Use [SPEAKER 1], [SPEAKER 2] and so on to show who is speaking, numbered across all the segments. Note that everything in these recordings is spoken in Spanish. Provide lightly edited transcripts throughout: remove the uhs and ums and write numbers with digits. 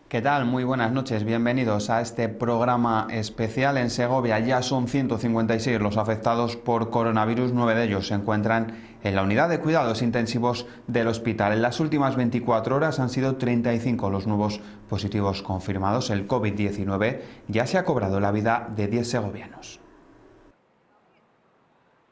[SPEAKER 1] ¿Qué tal? Muy buenas noches, bienvenidos a este programa especial. En Segovia ya son 156 los afectados por coronavirus, 9 de ellos se encuentran en la unidad de cuidados intensivos del hospital. En las últimas 24 horas han sido 35 los nuevos positivos confirmados. El COVID-19 ya se ha cobrado la vida de 10 segovianos.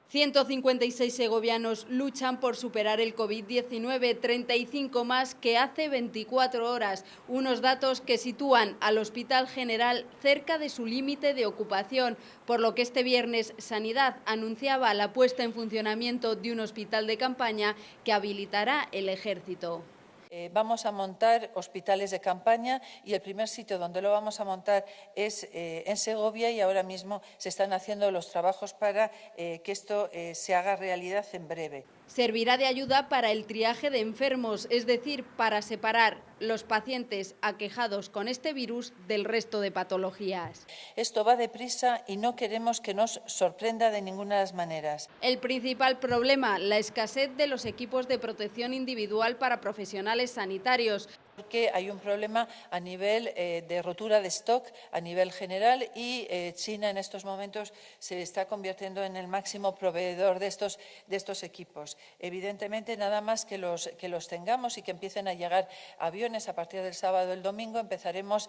[SPEAKER 2] 156 segovianos luchan por superar el COVID-19, 35 más que hace 24 horas. Unos datos que sitúan al Hospital General cerca de su límite de ocupación, por lo que este viernes Sanidad anunciaba la puesta en funcionamiento de un hospital de campaña que habilitará el Ejército.
[SPEAKER 3] Vamos a montar hospitales de campaña y el primer sitio donde lo vamos a montar es en Segovia y ahora mismo se están haciendo los trabajos para que esto se haga realidad en breve.
[SPEAKER 2] Servirá de ayuda para el triaje de enfermos, es decir, para separar los pacientes aquejados con este virus del resto de patologías.
[SPEAKER 3] Esto va deprisa y no queremos que nos sorprenda de ninguna de las maneras.
[SPEAKER 2] El principal problema, la escasez de los equipos de protección individual para profesionales sanitarios.
[SPEAKER 3] Porque hay un problema a nivel de rotura de stock a nivel general y China en estos momentos se está convirtiendo en el máximo proveedor de estos equipos. Evidentemente, nada más que los tengamos y que empiecen a llegar aviones a partir del sábado o el domingo, empezaremos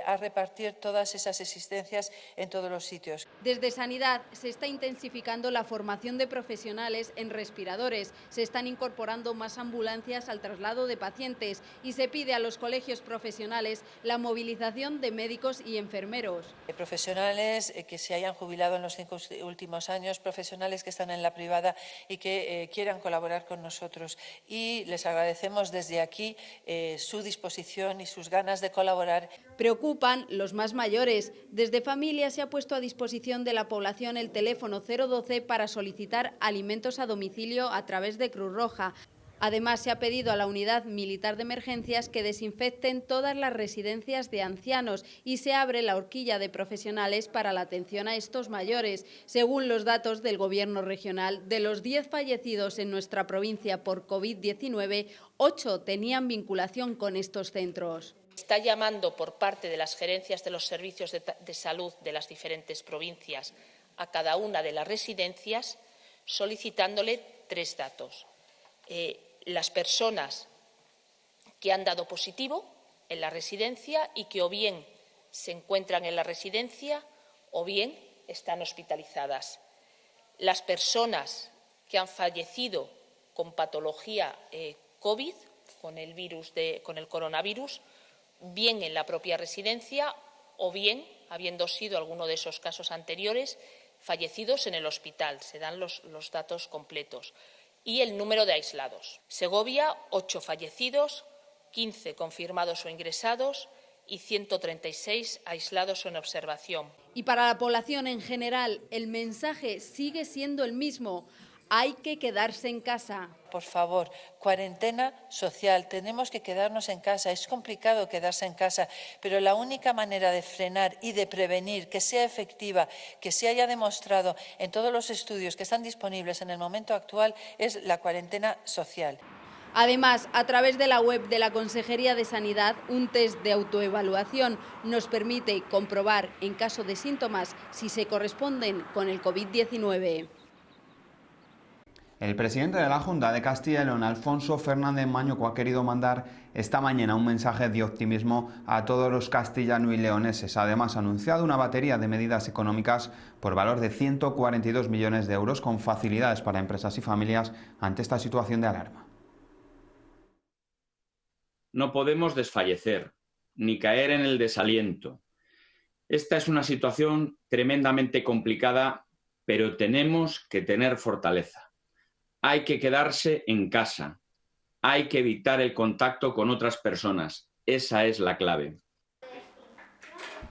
[SPEAKER 3] a repartir todas esas existencias en todos los sitios.
[SPEAKER 2] Desde Sanidad se está intensificando la formación de profesionales en respiradores, se están incorporando más ambulancias al traslado de pacientes y se pide a los colegios profesionales la movilización de médicos y enfermeros.
[SPEAKER 3] Profesionales que se hayan jubilado en los 5 últimos años, profesionales que están en la privada y que quieran colaborar con nosotros. Y les agradecemos desde aquí su disposición y sus ganas de colaborar.
[SPEAKER 2] Preocupan los más mayores. Desde Familia se ha puesto a disposición de la población el teléfono 012 para solicitar alimentos a domicilio a través de Cruz Roja. Además, se ha pedido a la Unidad Militar de Emergencias que desinfecten todas las residencias de ancianos y se abre la horquilla de profesionales para la atención a estos mayores. Según los datos del Gobierno regional, de los 10 fallecidos en nuestra provincia por COVID-19, 8 tenían vinculación con estos centros.
[SPEAKER 4] Está llamando por parte de las gerencias de los servicios de salud de las diferentes provincias a cada una de las residencias solicitándole 3 datos. Las personas que han dado positivo en la residencia y que o bien se encuentran en la residencia o bien están hospitalizadas. Las personas que han fallecido con patología COVID, con el coronavirus, bien en la propia residencia o bien, habiendo sido alguno de esos casos anteriores, fallecidos en el hospital. Se dan los datos completos. Y el número de aislados. Segovia, 8 fallecidos, 15 confirmados o ingresados y 136 aislados o en observación.
[SPEAKER 2] Y para la población en general, el mensaje sigue siendo el mismo. Hay que quedarse en casa.
[SPEAKER 3] Por favor, cuarentena social. Tenemos que quedarnos en casa. Es complicado quedarse en casa, pero la única manera de frenar y de prevenir, que sea efectiva, que se haya demostrado en todos los estudios que están disponibles en el momento actual, es la cuarentena social.
[SPEAKER 2] Además, a través de la web de la Consejería de Sanidad, un test de autoevaluación nos permite comprobar, en caso de síntomas, si se corresponden con el COVID-19.
[SPEAKER 1] El presidente de la Junta de Castilla y León, Alfonso Fernández Mañuco, ha querido mandar esta mañana un mensaje de optimismo a todos los castellanos y leoneses. Además, ha anunciado una batería de medidas económicas por valor de 142 millones de euros con facilidades para empresas y familias ante esta situación de alarma.
[SPEAKER 5] No podemos desfallecer ni caer en el desaliento. Esta es una situación tremendamente complicada, pero tenemos que tener fortaleza. Hay que quedarse en casa. Hay que evitar el contacto con otras personas. Esa es la clave.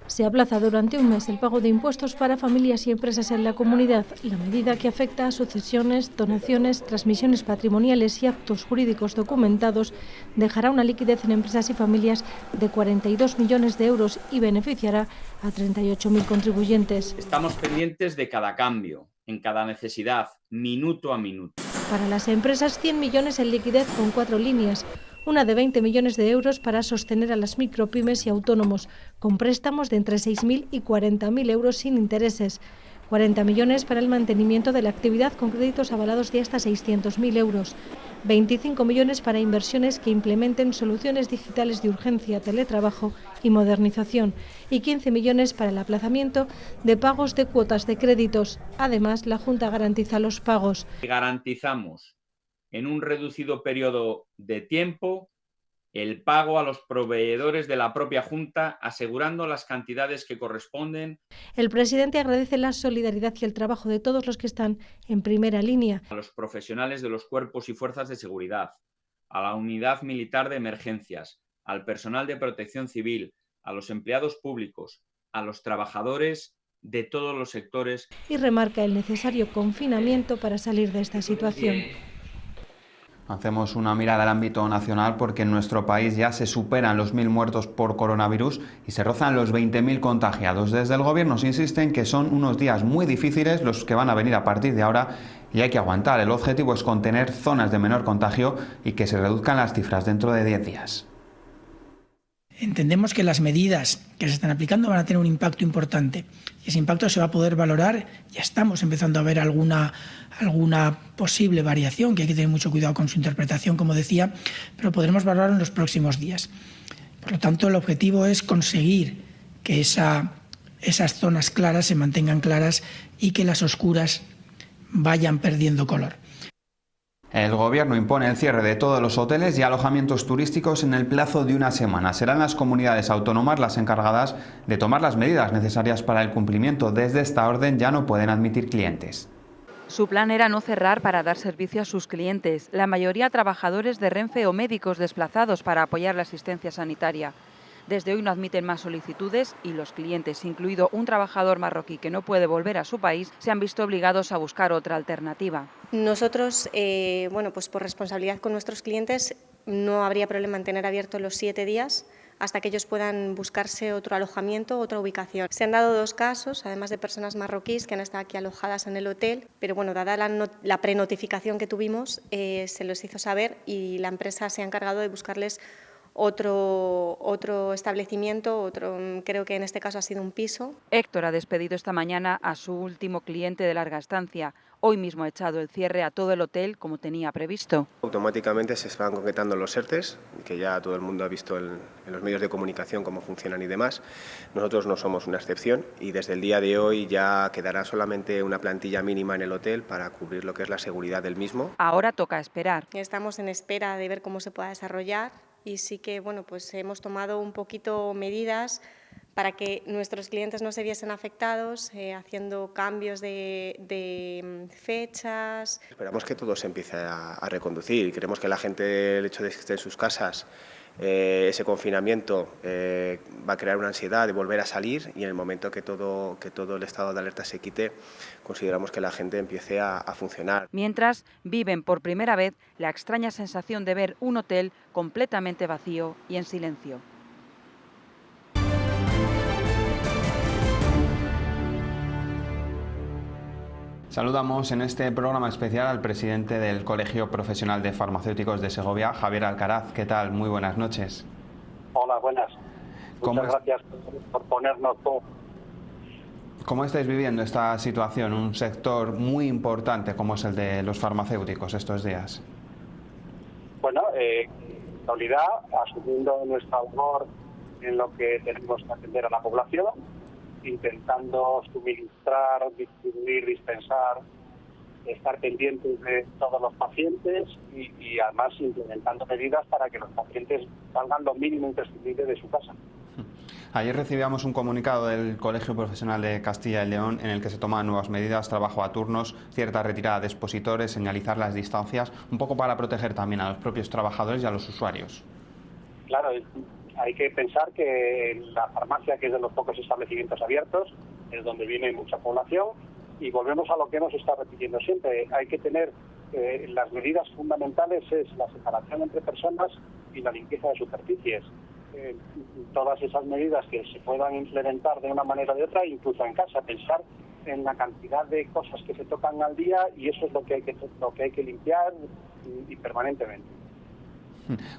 [SPEAKER 6] Se aplaza durante un mes el pago de impuestos para familias y empresas en la comunidad, la medida que afecta a sucesiones, donaciones, transmisiones patrimoniales y actos jurídicos documentados dejará una liquidez en empresas y familias de 42 millones de euros y beneficiará a 38.000 contribuyentes.
[SPEAKER 5] Estamos pendientes de cada cambio, en cada necesidad, minuto a minuto.
[SPEAKER 6] Para las empresas, 100 millones en liquidez con 4 líneas. una de 20 millones de euros para sostener a las micropymes y autónomos, con préstamos de entre 6.000 y 40.000 euros sin intereses. 40 millones para el mantenimiento de la actividad con créditos avalados de hasta 600.000 euros. 25 millones para inversiones que implementen soluciones digitales de urgencia, teletrabajo y modernización. Y 15 millones para el aplazamiento de pagos de cuotas de créditos. Además, la Junta garantiza los pagos.
[SPEAKER 5] Garantizamos en un reducido periodo de tiempo el pago a los proveedores de la propia Junta, asegurando las cantidades que corresponden.
[SPEAKER 6] El presidente agradece la solidaridad y el trabajo de todos los que están en primera línea.
[SPEAKER 5] A los profesionales de los cuerpos y fuerzas de seguridad, a la unidad militar de emergencias, al personal de protección civil, a los empleados públicos, a los trabajadores de todos los sectores.
[SPEAKER 6] Y remarca el necesario confinamiento para salir de esta situación.
[SPEAKER 1] Hacemos una mirada al ámbito nacional porque en nuestro país ya se superan los 1.000 muertos por coronavirus y se rozan los 20.000 contagiados. Desde el gobierno se insiste en que son unos días muy difíciles los que van a venir a partir de ahora y hay que aguantar. El objetivo es contener zonas de menor contagio y que se reduzcan las cifras dentro de 10 días.
[SPEAKER 7] Entendemos que las medidas que se están aplicando van a tener un impacto importante y ese impacto se va a poder valorar. Ya estamos empezando a ver alguna posible variación, que hay que tener mucho cuidado con su interpretación, como decía, pero podremos valorarlo en los próximos días. Por lo tanto, el objetivo es conseguir que esas zonas claras se mantengan claras y que las oscuras vayan perdiendo color.
[SPEAKER 1] El Gobierno impone el cierre de todos los hoteles y alojamientos turísticos en el plazo de una semana. Serán las comunidades autónomas las encargadas de tomar las medidas necesarias para el cumplimiento. Desde esta orden ya no pueden admitir clientes.
[SPEAKER 8] Su plan era no cerrar para dar servicio a sus clientes, la mayoría trabajadores de Renfe o médicos desplazados para apoyar la asistencia sanitaria. Desde hoy no admiten más solicitudes y los clientes, incluido un trabajador marroquí que no puede volver a su país, se han visto obligados a buscar otra alternativa.
[SPEAKER 9] Nosotros, pues por responsabilidad con nuestros clientes, no habría problema en tener abierto los 7 días hasta que ellos puedan buscarse otro alojamiento, otra ubicación. Se han dado 2 casos, además de personas marroquíes que han estado aquí alojadas en el hotel, pero bueno, dada la prenotificación que tuvimos, se los hizo saber y la empresa se ha encargado de buscarles otro establecimiento, creo que en este caso ha sido un piso.
[SPEAKER 8] Héctor ha despedido esta mañana a su último cliente de larga estancia. Hoy mismo ha echado el cierre a todo el hotel como tenía previsto.
[SPEAKER 10] Automáticamente se van concretando los ERTEs, que ya todo el mundo ha visto en los medios de comunicación cómo funcionan y demás. Nosotros no somos una excepción y desde el día de hoy ya quedará solamente una plantilla mínima en el hotel para cubrir lo que es la seguridad del mismo.
[SPEAKER 8] Ahora toca esperar.
[SPEAKER 9] Estamos en espera de ver cómo se pueda desarrollar. Y sí que pues hemos tomado un poquito medidas para que nuestros clientes no se viesen afectados, haciendo cambios de fechas.
[SPEAKER 10] Esperamos que todo se empiece a reconducir y queremos que la gente, el hecho de que esté en sus casas, ese confinamiento va a crear una ansiedad de volver a salir y en el momento que todo el estado de alerta se quite, consideramos que la gente empiece a funcionar.
[SPEAKER 8] Mientras, viven por primera vez la extraña sensación de ver un hotel completamente vacío y en silencio.
[SPEAKER 1] Saludamos en este programa especial al presidente del Colegio Profesional de Farmacéuticos de Segovia, Javier Alcaraz. ¿Qué tal? Muy buenas noches.
[SPEAKER 11] Hola, buenas. Muchas gracias por ponernos todo.
[SPEAKER 1] ¿Cómo estáis viviendo esta situación? Un sector muy importante como es el de los farmacéuticos estos días.
[SPEAKER 11] Bueno, en realidad, asumiendo nuestra labor en lo que tenemos que atender a la población, intentando suministrar, distribuir, dispensar, estar pendientes de todos los pacientes y además implementando medidas para que los pacientes salgan lo mínimo imprescindible de su casa.
[SPEAKER 1] Ayer recibíamos un comunicado del Colegio Profesional de Castilla y León en el que se toman nuevas medidas, trabajo a turnos, cierta retirada de expositores, señalizar las distancias, un poco para proteger también a los propios trabajadores y a los usuarios.
[SPEAKER 11] Claro, hay que pensar que la farmacia, que es de los pocos establecimientos abiertos, es donde viene mucha población y volvemos a lo que hemos estado repitiendo siempre. Hay que tener las medidas fundamentales, es la separación entre personas y la limpieza de superficies. Todas esas medidas que se puedan implementar de una manera o de otra, incluso en casa, pensar en la cantidad de cosas que se tocan al día y eso es lo que hay que limpiar y permanentemente.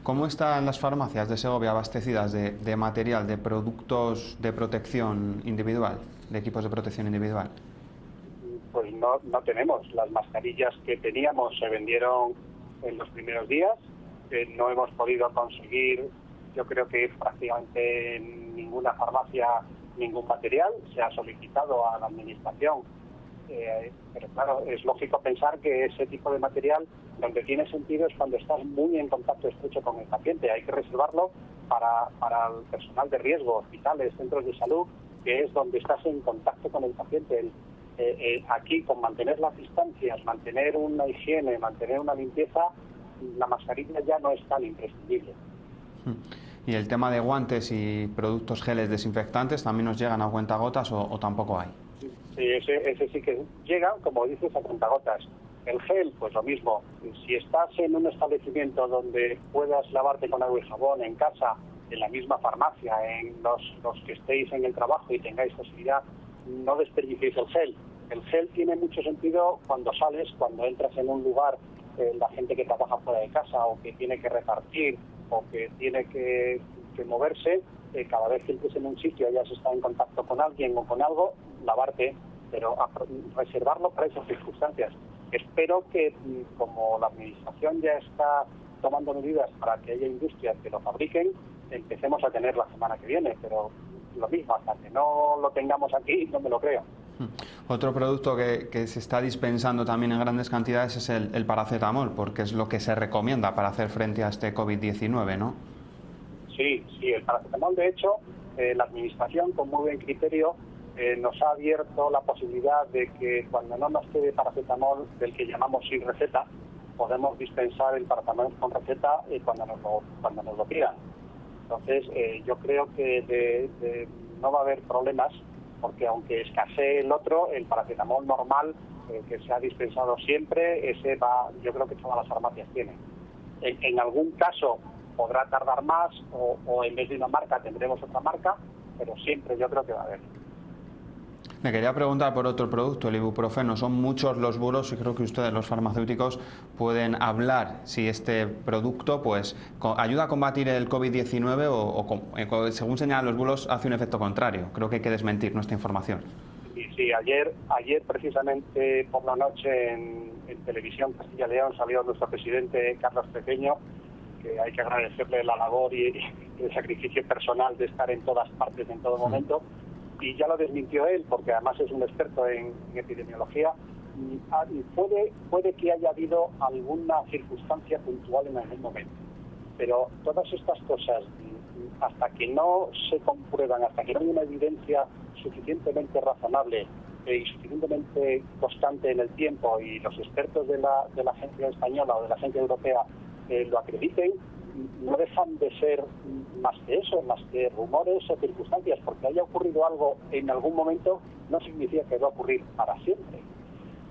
[SPEAKER 1] ¿Cómo están las farmacias de Segovia abastecidas de material, de productos de protección individual, de equipos de protección individual?
[SPEAKER 11] Pues no tenemos. Las mascarillas que teníamos se vendieron en los primeros días. No hemos podido conseguir, yo creo que prácticamente en ninguna farmacia, ningún material. Se ha solicitado a la administración. Pero claro, es lógico pensar que ese tipo de material, donde tiene sentido es cuando estás muy en contacto estrecho con el paciente. Hay que reservarlo para el personal de riesgo, hospitales, centros de salud, que es donde estás en contacto con el paciente. Aquí, con mantener las distancias, mantener una higiene, mantener una limpieza, la mascarilla ya no es tan imprescindible.
[SPEAKER 1] ¿Y el tema de guantes y productos geles desinfectantes también nos llegan a cuentagotas o tampoco hay?
[SPEAKER 11] Sí, ese sí que llegan, como dices, a cuentagotas. El gel, pues lo mismo. Si estás en un establecimiento donde puedas lavarte con agua y jabón en casa, en la misma farmacia, en los que estéis en el trabajo y tengáis posibilidad, no desperdiciéis el gel. El gel tiene mucho sentido cuando sales, cuando entras en un lugar, la gente que trabaja fuera de casa o que tiene que repartir o que tiene que moverse, cada vez que entres en un sitio ya se está en contacto con alguien o con algo, lavarte, pero reservarlo para esas circunstancias. Espero que, como la administración ya está tomando medidas para que haya industrias que lo fabriquen, empecemos a tener la semana que viene, pero lo mismo, hasta que no lo tengamos aquí, no me lo creo.
[SPEAKER 1] Otro producto que se está dispensando también en grandes cantidades es el paracetamol, porque es lo que se recomienda para hacer frente a este COVID-19, ¿no?
[SPEAKER 11] Sí, el paracetamol, de hecho, la administración, con muy buen criterio, nos ha abierto la posibilidad de que cuando no nos quede paracetamol, del que llamamos sin receta, podemos dispensar el paracetamol con receta cuando nos lo pidan. Entonces, yo creo que no va a haber problemas, porque aunque escasee el otro, el paracetamol normal, que se ha dispensado siempre, ese yo creo que todas las farmacias tienen. En algún caso podrá tardar más, o en vez de una marca tendremos otra marca, pero siempre yo creo que va a haber.
[SPEAKER 1] Me quería preguntar por otro producto, el ibuprofeno. Son muchos los bulos y creo que ustedes, los farmacéuticos, pueden hablar si este producto pues ayuda a combatir el COVID-19 o según señalan los bulos, hace un efecto contrario. Creo que hay que desmentir nuestra información.
[SPEAKER 11] Sí, ayer precisamente por la noche en Televisión Castilla y León salió nuestro presidente Carlos Pequeño, que hay que agradecerle la labor y el sacrificio personal de estar en todas partes en todo momento. Y ya lo desmintió él, porque además es un experto en epidemiología. Y puede que haya habido alguna circunstancia puntual en algún momento. Pero todas estas cosas, hasta que no se comprueban, hasta que no hay una evidencia suficientemente razonable y suficientemente constante en el tiempo, y los expertos de la agencia española o de la agencia europea lo acrediten, no dejan de ser más que eso, más que rumores o circunstancias. Porque haya ocurrido algo en algún momento no significa que va a ocurrir para siempre,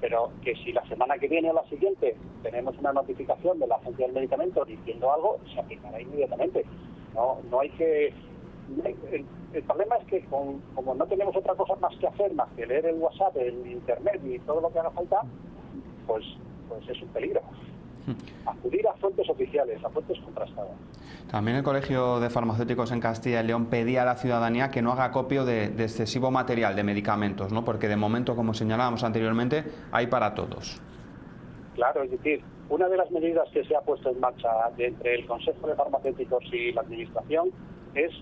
[SPEAKER 11] pero que si la semana que viene o la siguiente tenemos una notificación de la Agencia del Medicamento diciendo algo, se aplicará inmediatamente. No hay que... El problema es que como no tenemos otra cosa más que hacer, más que leer el WhatsApp, el Internet y todo lo que haga falta, pues es un peligro. Acudir a fuentes oficiales, a fuentes contrastadas.
[SPEAKER 1] También el Colegio de Farmacéuticos en Castilla y León pedía a la ciudadanía que no haga acopio de excesivo material de medicamentos, ¿no? Porque de momento, como señalábamos anteriormente, hay para todos.
[SPEAKER 11] Claro, es decir, una de las medidas que se ha puesto en marcha entre el Consejo de Farmacéuticos y la Administración es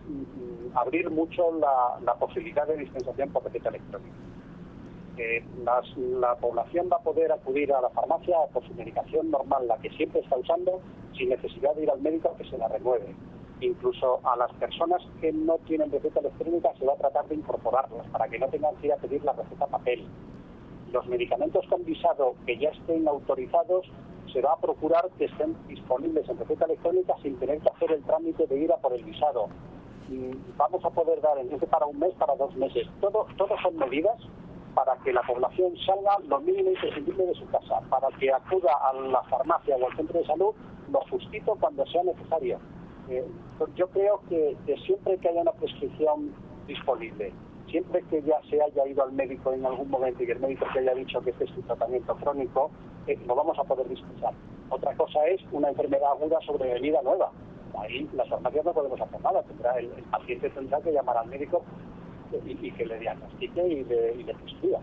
[SPEAKER 11] abrir mucho la posibilidad de dispensación por receta electrónica. La población va a poder acudir a la farmacia por su medicación normal, la que siempre está usando, sin necesidad de ir al médico a que se la renueve. Incluso a las personas que no tienen receta electrónica se va a tratar de incorporarlas para que no tengan que ir a pedir la receta papel. Los medicamentos con visado que ya estén autorizados se va a procurar que estén disponibles en receta electrónica sin tener que hacer el trámite de ir a por el visado. Vamos a poder dar, en vez de para un mes, para 2 meses. Todo son medidas para que la población salga lo mínimo imprescindible de su casa, para que acuda a la farmacia o al centro de salud lo justito cuando sea necesario. Yo creo que siempre que haya una prescripción disponible, siempre que ya se haya ido al médico en algún momento y el médico se haya dicho que este es un tratamiento crónico, lo vamos a poder dispensar. Otra cosa es una enfermedad aguda sobrevenida nueva. Ahí las farmacias no podemos hacer nada. El paciente tendrá que llamar al médico y que le diagnostique y le prescriba.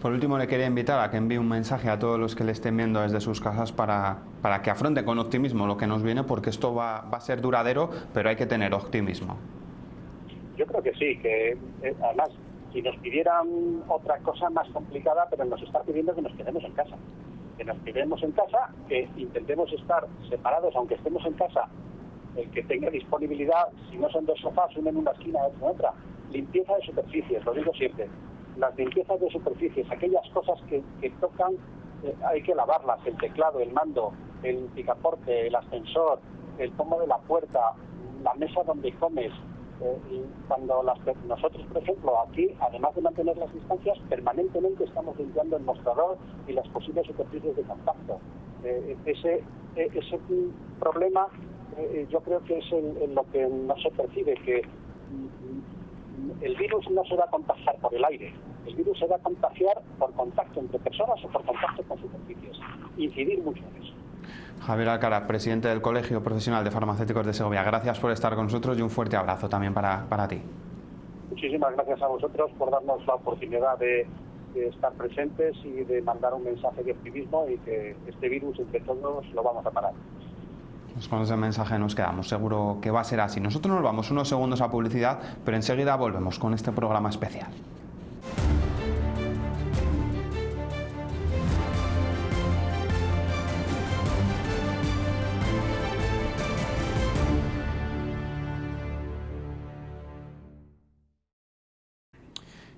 [SPEAKER 1] Por último, le quería invitar a que envíe un mensaje a todos los que le estén viendo desde sus casas para que afronten con optimismo lo que nos viene, porque esto va a ser duradero, pero hay que tener optimismo.
[SPEAKER 11] Yo creo que sí, que además, si nos pidieran otra cosa más complicada, pero nos está pidiendo que nos quedemos en casa. Que nos quedemos en casa, que intentemos estar separados, aunque estemos en casa, el que tenga disponibilidad, si no son 2 sofás, uno en una esquina, otro en otra. Limpieza de superficies, lo digo siempre. Las limpiezas de superficies, aquellas cosas que tocan, hay que lavarlas, el teclado, el mando, el picaporte, el ascensor, el pomo de la puerta, la mesa donde comes. Cuando nosotros, por ejemplo, aquí, además de mantener las distancias, permanentemente estamos limpiando el mostrador y las posibles superficies de contacto. Ese problema yo creo que es en lo que no se percibe, que el virus no se va a contagiar por el aire, el virus se va a contagiar por contacto entre personas o por contacto con superficies. Incidir mucho en eso.
[SPEAKER 1] Javier Alcaraz, presidente del Colegio Profesional de Farmacéuticos de Segovia, gracias por estar con nosotros y un fuerte abrazo también para ti.
[SPEAKER 11] Muchísimas gracias a vosotros por darnos la oportunidad de estar presentes y de mandar un mensaje de optimismo y que este virus entre todos lo vamos a parar.
[SPEAKER 1] Pues con ese mensaje nos quedamos, seguro que va a ser así. Nosotros nos vamos unos segundos a publicidad, pero enseguida volvemos con este programa especial.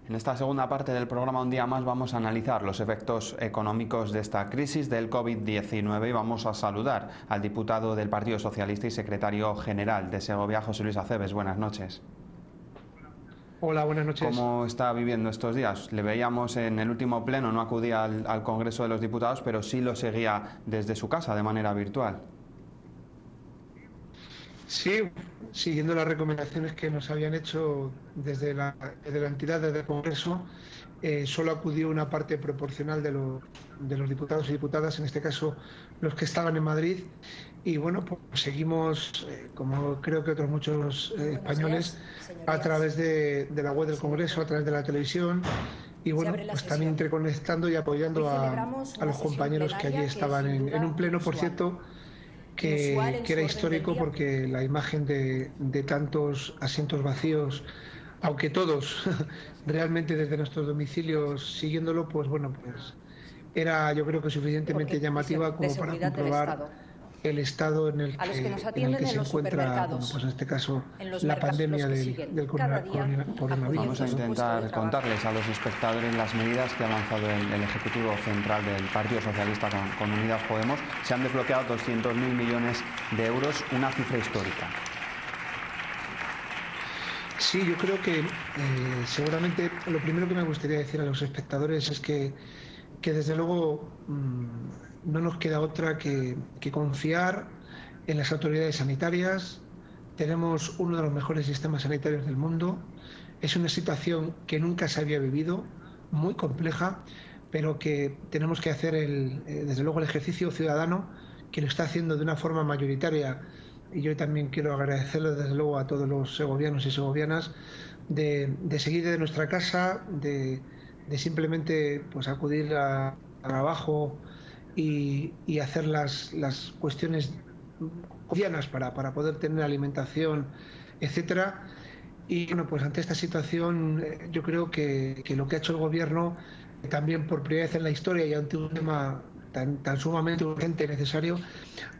[SPEAKER 1] En esta segunda parte del programa, un día más, vamos a analizar los efectos económicos de esta crisis del COVID-19 y vamos a saludar al diputado del Partido Socialista y secretario general de Segovia, José Luis Aceves. Buenas noches.
[SPEAKER 12] Hola, buenas noches.
[SPEAKER 1] ¿Cómo está viviendo estos días? Le veíamos en el último pleno, no acudía al Congreso de los Diputados, pero sí lo seguía desde su casa de manera virtual.
[SPEAKER 12] Sí, siguiendo las recomendaciones que nos habían hecho desde la entidad del Congreso, solo acudió una parte proporcional de los diputados y diputadas, en este caso los que estaban en Madrid, y bueno, pues seguimos, como creo que otros muchos españoles, a través de la web del Congreso, a través de la televisión, y bueno, pues también interconectando y apoyando a los compañeros que allí estaban en un pleno, por cierto, que era histórico, porque la imagen de tantos asientos vacíos, aunque todos realmente desde nuestros domicilios siguiéndolo, pues bueno, pues era, yo creo que suficientemente llamativa como para comprobar el estado en el que se encuentra, bueno, pues en este caso, la pandemia del coronavirus.
[SPEAKER 1] Vamos a intentar contarles a los espectadores las medidas que ha lanzado el Ejecutivo Central del Partido Socialista con Unidas Podemos. Se han desbloqueado 200.000 millones de euros, una cifra histórica.
[SPEAKER 12] Sí, yo creo que seguramente lo primero que me gustaría decir a los espectadores es que desde luego no nos queda otra que confiar en las autoridades sanitarias. Tenemos uno de los mejores sistemas sanitarios del mundo. Es una situación que nunca se había vivido, muy compleja, pero que tenemos que hacer desde luego el ejercicio ciudadano, que lo está haciendo de una forma mayoritaria. Y yo también quiero agradecerle desde luego a todos los segovianos y segovianas de seguir de nuestra casa, de simplemente pues acudir a trabajo y hacer las cuestiones cotidianas para poder tener alimentación, etcétera. Y bueno, pues ante esta situación yo creo que lo que ha hecho el gobierno, también por primera vez en la historia y ante un tema tan sumamente urgente y necesario,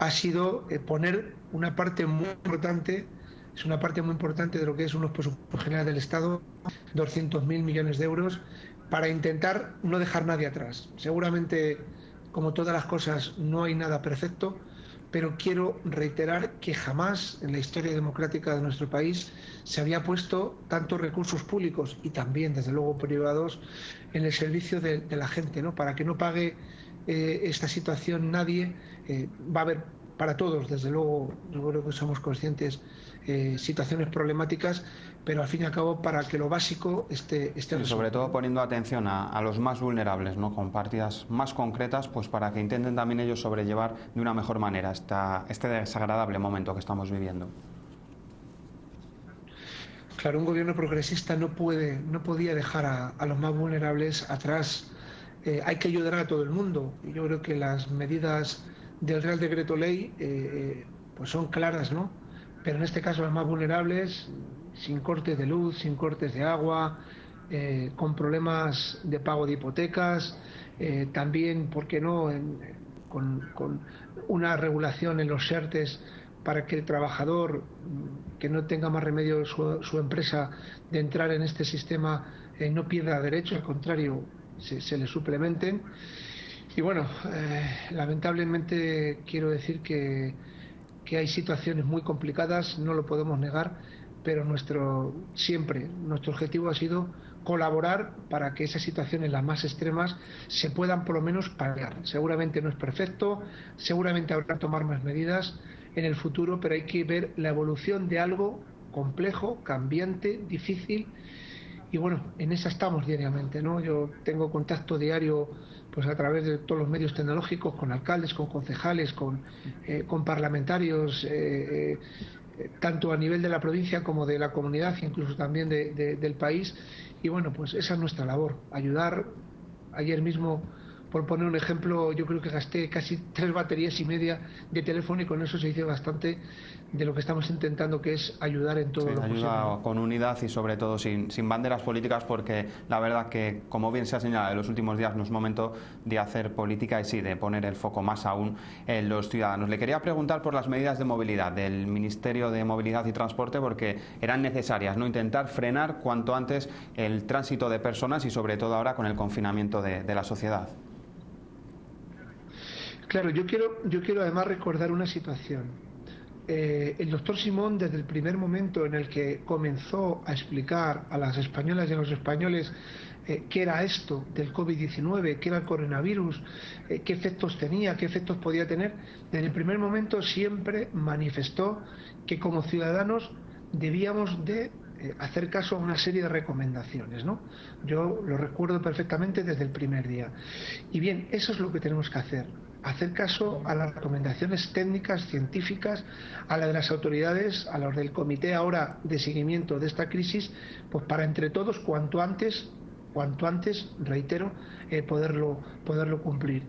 [SPEAKER 12] ha sido poner una parte muy importante, es una parte muy importante de lo que es unos presupuestos generales del Estado, 200.000 millones de euros, para intentar no dejar nadie atrás. Seguramente, como todas las cosas, no hay nada perfecto, pero quiero reiterar que jamás en la historia democrática de nuestro país se había puesto tantos recursos públicos y también, desde luego, privados en el servicio de la gente, ¿no? Para que no pague esta situación nadie. Va a haber para todos, desde luego, yo creo que somos conscientes, situaciones problemáticas, pero al fin y al cabo para que lo básico esté resuelto.
[SPEAKER 1] Sobre todo poniendo atención a los más vulnerables, ¿no? Con partidas más concretas, pues para que intenten también ellos sobrellevar de una mejor manera este desagradable momento que estamos viviendo.
[SPEAKER 12] Claro, un gobierno progresista no podía dejar a los más vulnerables atrás. Hay que ayudar a todo el mundo. Yo creo que las medidas del Real Decreto Ley pues son claras, ¿no? Pero en este caso los más vulnerables, sin cortes de luz, sin cortes de agua, con problemas de pago de hipotecas, también, ¿por qué no?, con una regulación en los ERTEs para que el trabajador que no tenga más remedio su empresa de entrar en este sistema no pierda derechos, al contrario, se le suplementen. Y bueno, lamentablemente quiero decir que hay situaciones muy complicadas, no lo podemos negar, pero nuestro objetivo ha sido colaborar para que esas situaciones, las más extremas, se puedan por lo menos paliar. Seguramente no es perfecto, seguramente habrá que tomar más medidas en el futuro, pero hay que ver la evolución de algo complejo, cambiante, difícil, y bueno, en esa estamos diariamente, ¿no? Yo tengo contacto diario pues a través de todos los medios tecnológicos con alcaldes, con concejales, con parlamentarios, tanto a nivel de la provincia como de la comunidad, incluso también del país, y bueno, pues esa es nuestra labor, ayudar. Ayer mismo, por poner un ejemplo, yo creo que gasté casi 3 baterías y media de teléfono, y con eso se hizo bastante de lo que estamos intentando, que es ayudar en todo lo posible.
[SPEAKER 1] Ayuda con unidad y sobre todo sin banderas políticas, porque la verdad que, como bien se ha señalado en los últimos días, no es momento de hacer política y sí de poner el foco más aún en los ciudadanos. Le quería preguntar por las medidas de movilidad del Ministerio de Movilidad y Transporte, porque eran necesarias, ¿no?, intentar frenar cuanto antes el tránsito de personas y sobre todo ahora con el confinamiento de la sociedad.
[SPEAKER 12] Claro, yo quiero además recordar una situación. El doctor Simón, desde el primer momento en el que comenzó a explicar a las españolas y a los españoles qué era esto del COVID-19, qué era el coronavirus, qué efectos tenía, qué efectos podía tener, desde el primer momento siempre manifestó que como ciudadanos debíamos de hacer caso a una serie de recomendaciones, ¿no? Yo lo recuerdo perfectamente desde el primer día. Y bien, eso es lo que tenemos que hacer caso a las recomendaciones técnicas, científicas, a las de las autoridades, a las del comité ahora de seguimiento de esta crisis, pues para entre todos cuanto antes, reitero, poderlo cumplir.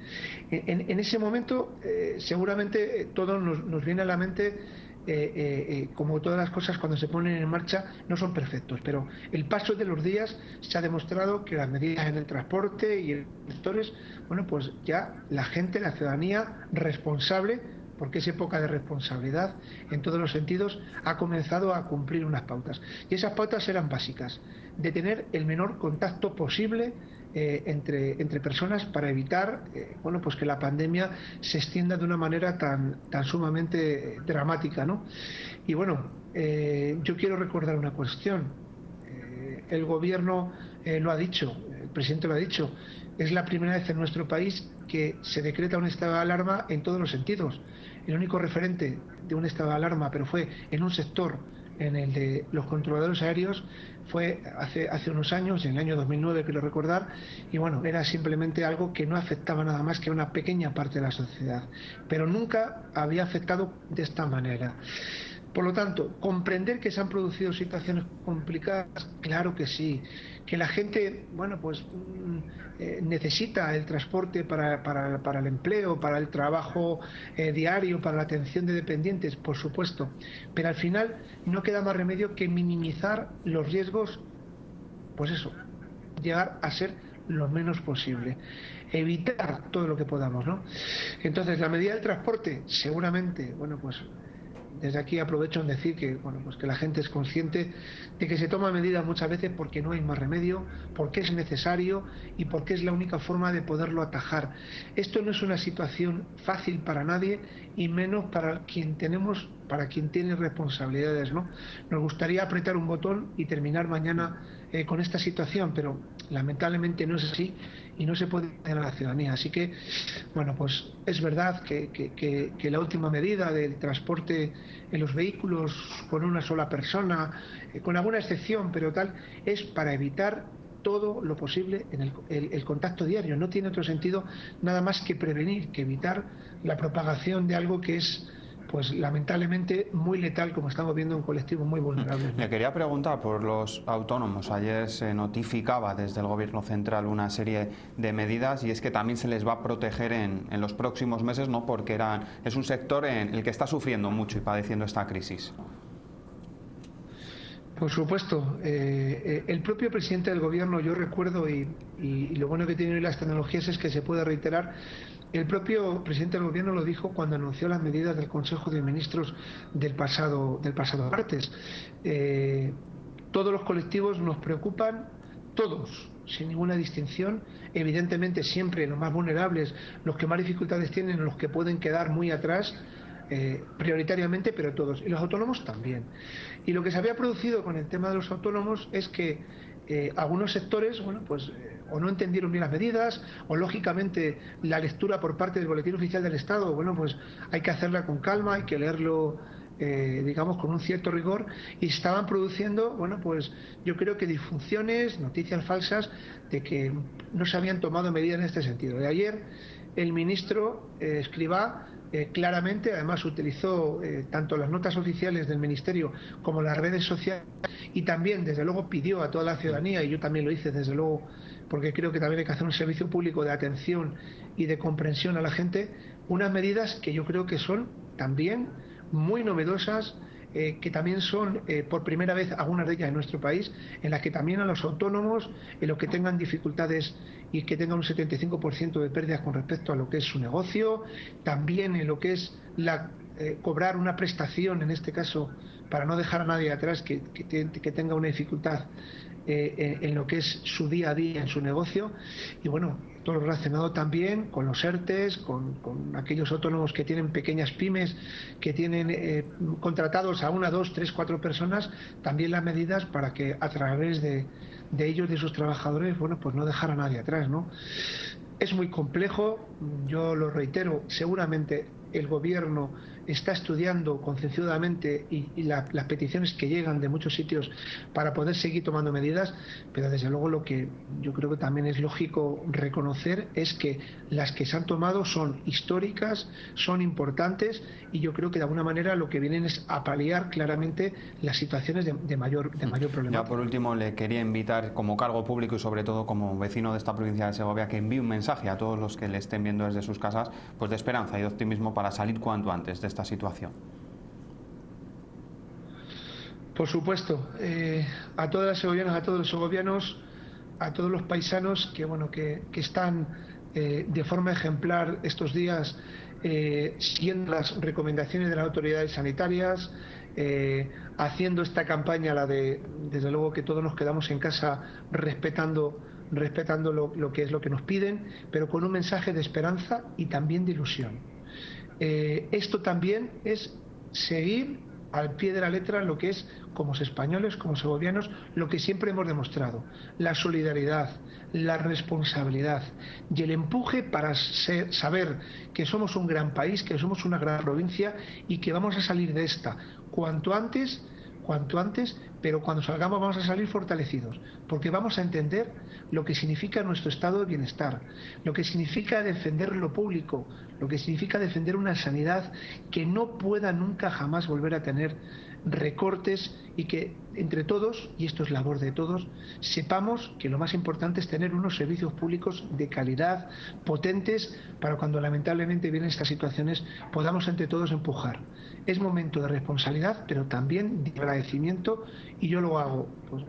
[SPEAKER 12] En ese momento seguramente todo nos viene a la mente. Como todas las cosas cuando se ponen en marcha no son perfectos, pero el paso de los días se ha demostrado que las medidas en el transporte y en los sectores, bueno, pues ya la gente, la ciudadanía responsable, porque es época de responsabilidad en todos los sentidos, ha comenzado a cumplir unas pautas, y esas pautas eran básicas: de tener el menor contacto posible entre personas para evitar bueno, pues que la pandemia se extienda de una manera tan sumamente dramática, ¿no? Y bueno, yo quiero recordar una cuestión. El gobierno lo ha dicho, el presidente lo ha dicho, es la primera vez en nuestro país que se decreta un estado de alarma en todos los sentidos. El único referente de un estado de alarma, pero fue en un sector, en el de los controladores aéreos, fue hace unos años, en el año 2009, quiero recordar, y bueno, era simplemente algo que no afectaba nada más que a una pequeña parte de la sociedad, pero nunca había afectado de esta manera. Por lo tanto, comprender que se han producido situaciones complicadas, claro que sí. Que la gente, bueno, pues necesita el transporte para el empleo, para el trabajo diario, para la atención de dependientes, por supuesto. Pero al final no queda más remedio que minimizar los riesgos, pues eso, llegar a ser lo menos posible. Evitar todo lo que podamos, ¿no? Entonces, la medida del transporte, seguramente, bueno, pues desde aquí aprovecho en decir que, bueno, pues que la gente es consciente de que se toman medidas muchas veces porque no hay más remedio, porque es necesario y porque es la única forma de poderlo atajar. Esto no es una situación fácil para nadie, y menos para quien tenemos para quien tiene responsabilidades, ¿no? Nos gustaría apretar un botón y terminar mañana con esta situación, pero lamentablemente no es así y no se puede tener a la ciudadanía. Así que, bueno, pues es verdad que la última medida del transporte en los vehículos con una sola persona, con alguna excepción, pero tal, es para evitar todo lo posible en el contacto diario. No tiene otro sentido nada más que prevenir, que evitar la propagación de algo que es, pues lamentablemente, muy letal, como estamos viendo en colectivos muy vulnerables.
[SPEAKER 1] Le quería preguntar por los autónomos. Ayer se notificaba desde el Gobierno central una serie de medidas y es que también se les va a proteger en los próximos meses, ¿no? Porque es un sector en el que está sufriendo mucho y padeciendo esta crisis.
[SPEAKER 12] Por supuesto, el propio presidente del Gobierno, yo recuerdo, y lo bueno que tienen hoy las tecnologías es que se puede reiterar, el propio presidente del Gobierno lo dijo cuando anunció las medidas del Consejo de Ministros del pasado martes. Todos los colectivos nos preocupan, todos, sin ninguna distinción. Evidentemente siempre los más vulnerables, los que más dificultades tienen, los que pueden quedar muy atrás, prioritariamente, pero todos, y los autónomos también. Y lo que se había producido con el tema de los autónomos es que algunos sectores, bueno, pues o no entendieron bien las medidas, o lógicamente la lectura por parte del Boletín Oficial del Estado, bueno, pues hay que hacerla con calma, hay que leerlo digamos con un cierto rigor, y estaban produciendo, bueno, pues yo creo que disfunciones, noticias falsas de que no se habían tomado medidas en este sentido. De ayer el ministro Escrivá claramente, además utilizó tanto las notas oficiales del Ministerio como las redes sociales, y también desde luego pidió a toda la ciudadanía, y yo también lo hice desde luego porque creo que también hay que hacer un servicio público de atención y de comprensión a la gente, unas medidas que yo creo que son también muy novedosas, que también son por primera vez algunas de ellas en nuestro país, en las que también a los autónomos, en los que tengan dificultades y que tengan un 75% de pérdidas con respecto a lo que es su negocio, también en lo que es cobrar una prestación, en este caso, para no dejar a nadie atrás que tenga una dificultad en lo que es su día a día en su negocio, y bueno, todo lo relacionado también con los ERTES, con aquellos autónomos que tienen pequeñas pymes, que tienen contratados a 1, 2, 3, 4 personas, también las medidas para que a través de ellos, de sus trabajadores, bueno, pues no dejar a nadie atrás, ¿no? Es muy complejo, yo lo reitero, seguramente el Gobierno está estudiando concienzudamente y las peticiones que llegan de muchos sitios para poder seguir tomando medidas, pero desde luego lo que yo creo que también es lógico reconocer es que las que se han tomado son históricas, son importantes, y yo creo que de alguna manera lo que vienen es a paliar claramente las situaciones de mayor problemática.
[SPEAKER 1] Ya por último le quería invitar como cargo público y sobre todo como vecino de esta provincia de Segovia que envíe un mensaje a todos los que le estén viendo desde sus casas, pues de esperanza y de optimismo para salir cuanto antes de esta situación.
[SPEAKER 12] Por supuesto, a todas las segovianas, a todos los segovianos, a todos los paisanos que bueno que están de forma ejemplar estos días siguiendo las recomendaciones de las autoridades sanitarias, haciendo esta campaña, la de desde luego que todos nos quedamos en casa respetando lo que es lo que nos piden, pero con un mensaje de esperanza y también de ilusión. Esto también es seguir al pie de la letra lo que es, como españoles, como segovianos, lo que siempre hemos demostrado: la solidaridad, la responsabilidad y el empuje para saber que somos un gran país, que somos una gran provincia y que vamos a salir de esta cuanto antes, pero cuando salgamos vamos a salir fortalecidos, porque vamos a entender lo que significa nuestro estado de bienestar, lo que significa defender lo público, lo que significa defender una sanidad que no pueda nunca jamás volver a tener recortes, y que entre todos, y esto es labor de todos, sepamos que lo más importante es tener unos servicios públicos de calidad, potentes, para cuando lamentablemente vienen estas situaciones podamos entre todos empujar. Es momento de responsabilidad, pero también de agradecimiento, y yo lo hago, pues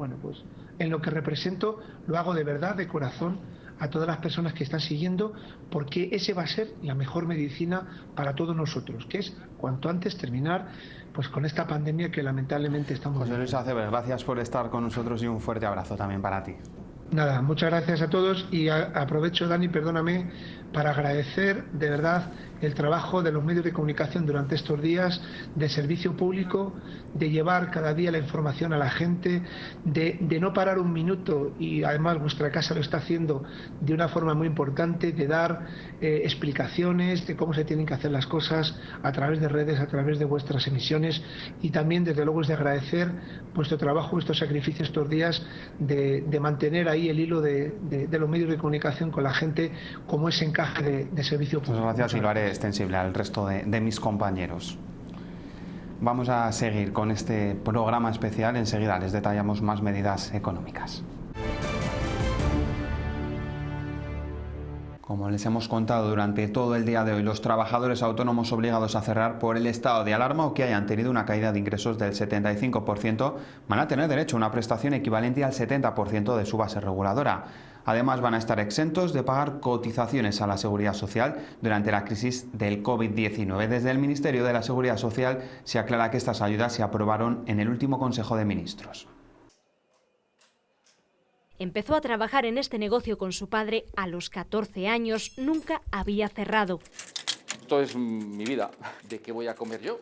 [SPEAKER 12] en lo que represento, lo hago de verdad, de corazón, a todas las personas que están siguiendo, porque ese va a ser la mejor medicina para todos nosotros, que es cuanto antes terminar pues con esta pandemia que lamentablemente estamos
[SPEAKER 1] viviendo. José Luis Aceves, gracias por estar con nosotros y un fuerte abrazo también para ti.
[SPEAKER 12] Nada, muchas gracias a todos y aprovecho, Dani, perdóname, para agradecer de verdad el trabajo de los medios de comunicación durante estos días de servicio público, de llevar cada día la información a la gente, de no parar un minuto, y además vuestra casa lo está haciendo de una forma muy importante, de dar explicaciones de cómo se tienen que hacer las cosas a través de redes, a través de vuestras emisiones, y también desde luego es de agradecer vuestro trabajo, vuestro sacrificio estos días de mantener ahí el hilo de los medios de comunicación con la gente como ese encaje de servicio público.
[SPEAKER 1] Muchas gracias, y lo haré extensible al resto de mis compañeros. Vamos a seguir con este programa especial. Enseguida les detallamos más medidas económicas. Como les hemos contado durante todo el día de hoy, los trabajadores autónomos obligados a cerrar por el estado de alarma o que hayan tenido una caída de ingresos del 75% van a tener derecho a una prestación equivalente al 70% de su base reguladora. Además, van a estar exentos de pagar cotizaciones a la Seguridad Social durante la crisis del COVID-19. Desde el Ministerio de la Seguridad Social se aclara que estas ayudas se aprobaron en el último Consejo de Ministros.
[SPEAKER 13] Empezó a trabajar en este negocio con su padre a los 14 años, nunca había cerrado.
[SPEAKER 14] Esto es mi vida. ¿De qué voy a comer yo?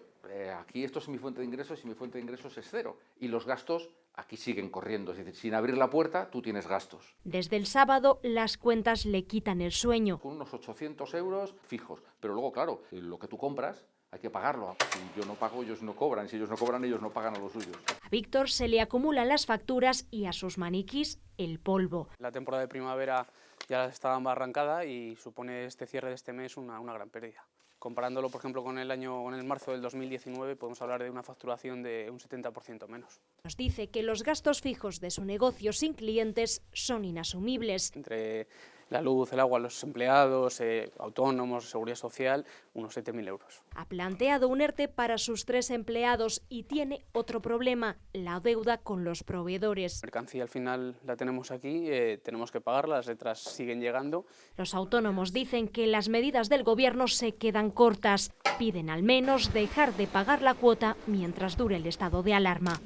[SPEAKER 14] Aquí esto es mi fuente de ingresos y mi fuente de ingresos es cero. Y los gastos aquí siguen corriendo. Es decir, sin abrir la puerta tú tienes gastos.
[SPEAKER 13] Desde el sábado las cuentas le quitan el sueño.
[SPEAKER 14] Con unos 800 euros fijos. Pero luego, claro, lo que tú compras hay que pagarlo. Si yo no pago, ellos no cobran. Si ellos no cobran, ellos no pagan a los suyos.
[SPEAKER 13] A Víctor se le acumulan las facturas y a sus maniquís el polvo.
[SPEAKER 15] La temporada de primavera ya estaba arrancada y supone este cierre de este mes una gran pérdida. Comparándolo, por ejemplo, con el marzo del 2019, podemos hablar de una facturación de un 70% menos.
[SPEAKER 13] Nos dice que los gastos fijos de su negocio sin clientes son inasumibles.
[SPEAKER 15] Entre la luz, el agua, los empleados, autónomos, seguridad social, unos 7.000 euros.
[SPEAKER 13] Ha planteado un ERTE para sus 3 empleados y tiene otro problema, la deuda con los proveedores.
[SPEAKER 15] La mercancía al final la tenemos aquí, tenemos que pagarla, las letras siguen llegando.
[SPEAKER 13] Los autónomos dicen que las medidas del gobierno se quedan cortas. Piden al menos dejar de pagar la cuota mientras dure el estado de alarma.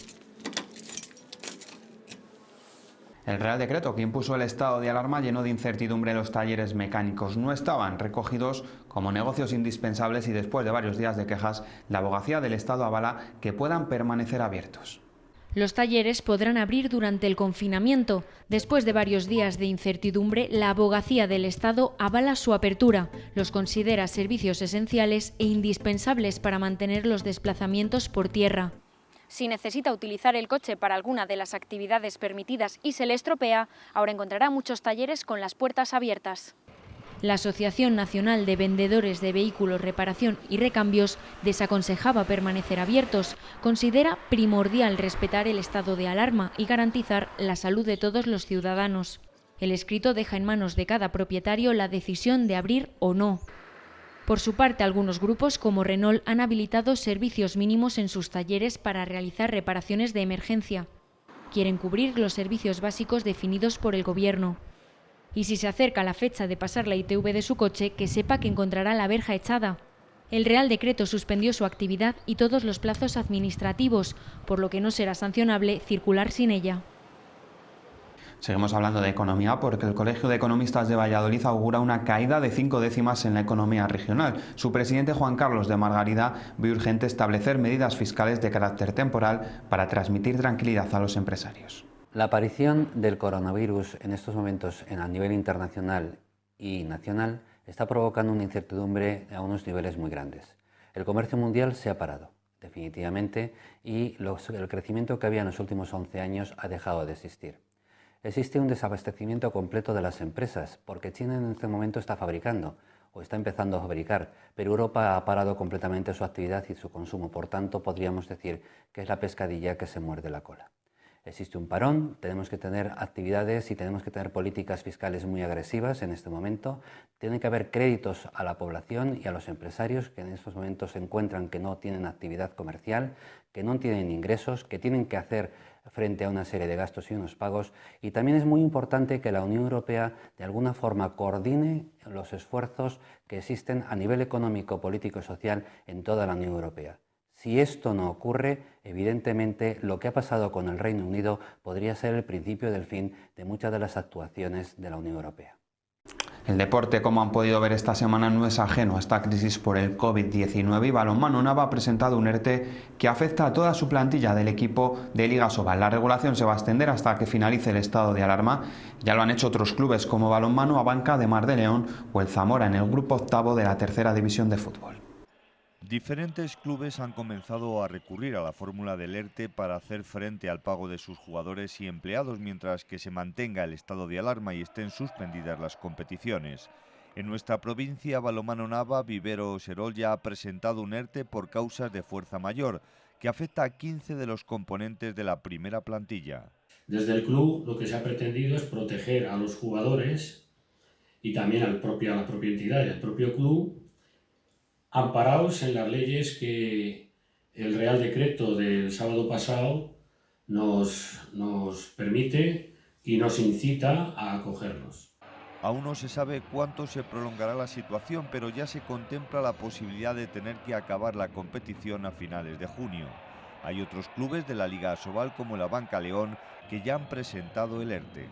[SPEAKER 1] El Real Decreto que impuso el estado de alarma llenó de incertidumbre los talleres mecánicos. No estaban recogidos como negocios indispensables y después de varios días de quejas, la Abogacía del Estado avala que puedan permanecer abiertos.
[SPEAKER 16] Los talleres podrán abrir durante el confinamiento. Después de varios días de incertidumbre, la Abogacía del Estado avala su apertura. Los considera servicios esenciales e indispensables para mantener los desplazamientos por tierra.
[SPEAKER 17] Si necesita utilizar el coche para alguna de las actividades permitidas y se le estropea, ahora encontrará muchos talleres con las puertas abiertas.
[SPEAKER 16] La Asociación Nacional de Vendedores de Vehículos, Reparación y Recambios desaconsejaba permanecer abiertos. Considera primordial respetar el estado de alarma y garantizar la salud de todos los ciudadanos. El escrito deja en manos de cada propietario la decisión de abrir o no. Por su parte, algunos grupos como Renault han habilitado servicios mínimos en sus talleres para realizar reparaciones de emergencia. Quieren cubrir los servicios básicos definidos por el Gobierno. Y si se acerca la fecha de pasar la ITV de su coche, que sepa que encontrará la verja echada. El Real Decreto suspendió su actividad y todos los plazos administrativos, por lo que no será sancionable circular sin ella.
[SPEAKER 1] Seguimos hablando de economía porque el Colegio de Economistas de Valladolid augura una caída de 5 décimas en la economía regional. Su presidente Juan Carlos de Margarida ve urgente establecer medidas fiscales de carácter temporal para transmitir tranquilidad a los empresarios.
[SPEAKER 18] La aparición del coronavirus en estos momentos a nivel internacional y nacional está provocando una incertidumbre a unos niveles muy grandes. El comercio mundial se ha parado, definitivamente, y el crecimiento que había en los últimos 11 años ha dejado de existir. Existe un desabastecimiento completo de las empresas, porque China en este momento está fabricando o está empezando a fabricar, pero Europa ha parado completamente su actividad y su consumo. Por tanto, podríamos decir que es la pescadilla que se muerde la cola. Existe un parón, tenemos que tener actividades y tenemos que tener políticas fiscales muy agresivas en este momento. Tiene que haber créditos a la población y a los empresarios que en estos momentos se encuentran que no tienen actividad comercial, que no tienen ingresos, que tienen que hacer frente a una serie de gastos y unos pagos. Y también es muy importante que la Unión Europea de alguna forma coordine los esfuerzos que existen a nivel económico, político y social en toda la Unión Europea. Si esto no ocurre, evidentemente lo que ha pasado con el Reino Unido podría ser el principio del fin de muchas de las actuaciones de la Unión Europea.
[SPEAKER 1] El deporte, como han podido ver esta semana, no es ajeno a esta crisis por el COVID-19 y Balonmano Nava ha presentado un ERTE que afecta a toda su plantilla del equipo de Liga Sobal. La regulación se va a extender hasta que finalice el estado de alarma. Ya lo han hecho otros clubes como Balonmano Abanca de Mar de León o el Zamora en el grupo octavo de la tercera división de fútbol.
[SPEAKER 19] Diferentes clubes han comenzado a recurrir a la fórmula del ERTE para hacer frente al pago de sus jugadores y empleados mientras que se mantenga el estado de alarma y estén suspendidas las competiciones. En nuestra provincia, Balonmano Nava, Vivero Serol ya ha presentado un ERTE por causas de fuerza mayor, que afecta a 15 de los componentes de la primera plantilla.
[SPEAKER 20] Desde el club lo que se ha pretendido es proteger a los jugadores y también a la propia entidad y al propio club, amparados en las leyes que el Real Decreto del sábado pasado nos permite y nos incita a acogernos.
[SPEAKER 19] Aún no se sabe cuánto se prolongará la situación, pero ya se contempla la posibilidad de tener que acabar la competición a finales de junio. Hay otros clubes de la Liga Asobal como el Abanca León que ya han presentado el ERTE.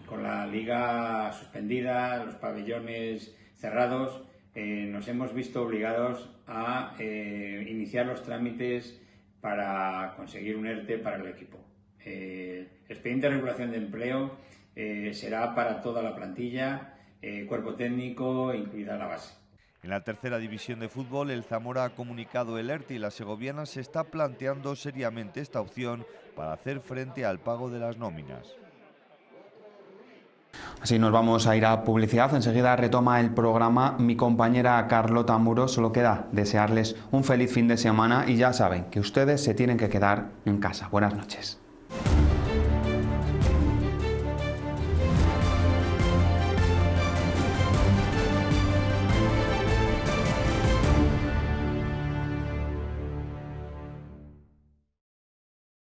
[SPEAKER 21] Con la liga suspendida, los pabellones cerrados, nos hemos visto obligados a iniciar los trámites para conseguir un ERTE para el equipo. El expediente de regulación de empleo será para toda la plantilla, cuerpo técnico, incluida la base.
[SPEAKER 19] En la tercera división de fútbol, el Zamora ha comunicado el ERTE y la segoviana se está planteando seriamente esta opción para hacer frente al pago de las nóminas.
[SPEAKER 1] Así nos vamos a ir a publicidad. Enseguida retoma el programa mi compañera Carlota Muro. Solo queda desearles un feliz fin de semana y ya saben que ustedes se tienen que quedar en casa. Buenas noches.